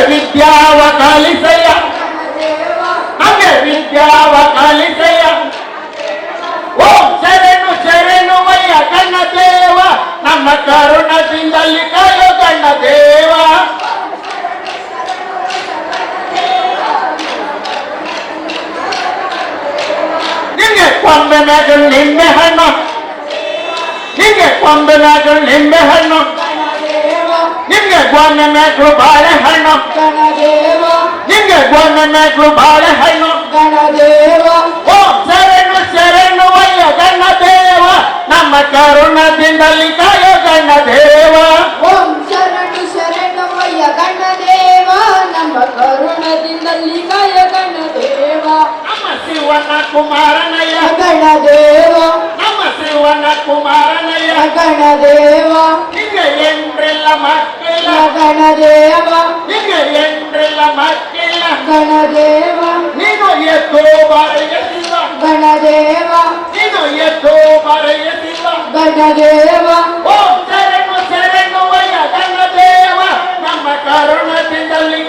ವಿದ್ಯಾವ ಕಲಿಸಯ್ಯ ನಮಗೆ ವಿದ್ಯಾವ ಕಲಿಸಯ್ಯ ಓಂ ಶರಣು ಶರಣುವಯ್ಯ ಗಣ ದೇವ ನಮ್ಮ ಕರುಣದಿಂದಲಿ ಕಾಯೋ ಗಣ ದೇವ ನಿಂಗೆ ಕೊಂಬೆ ಮ್ಯಾಗಳು ನಿಂಬೆ ಹಣ್ಣು ನಿಂಗೆ ಕೊಂಬೆ ಮ್ಯಾಗಳು ನಿಂಬೆ ಹಣ್ಣು ನಿಮ್ಗೆ ಗೋನೆ ಮ್ಯಾಗಳು ಬಾಳೆಹಣ್ಣು ನಿಮ್ಗೆ ಗೋನೆ ಮ್ಯಾಗಳು ಬಾಳೆಹಣ್ಣು ಓಂ ಶರಣು ಶರಣುವಯ್ಯ ಗಣ ದೇವ ನಮ್ಮ ಕರುಣದಿಂದಲಿ ಕಾಯೋ ಗಣ ದೇವ ಓಂ ಶರಣು ಶರಣುವಯ್ಯ ಗಣ ದೇವ ನಮ್ಮ ಕರುಣದಿಂದಲಿ ಕಾಯೋ ಗಣ ದೇವ ನಮ್ಮ ಶಿವನ ಕುಮಾರನಯ್ಯ ಗಣ ದೇವ ನಮ್ಮ ಶಿವನ ಕುಮಾರನಯ್ಯ ಗಣ ದೇವ ನಿಂಗೆ ಎಂಡ್ರೆಲ್ಲ ಮಕ್ಕಳಿಲ್ಲ ಗಣ ದೇವ ನಿಂಗೆ ಎಂಡ್ರೆಲ್ಲ ಮಕ್ಕಳಿಲ್ಲ ಗಣ ದೇವ ನೀನು ಎತ್ತೋ ಬಾರೆಯ ಶಿವ ಗಣ ದೇವ ನೀನು ಎತ್ತೋ ಬಾರೆಯ ಶಿವ ಗಣ ದೇವ ಓಂ ಶರಣು ಶರಣುವಯ್ಯ ಗಣ ದೇವ ನಮ್ಮ ಕರುಣದಿಂದಲಿ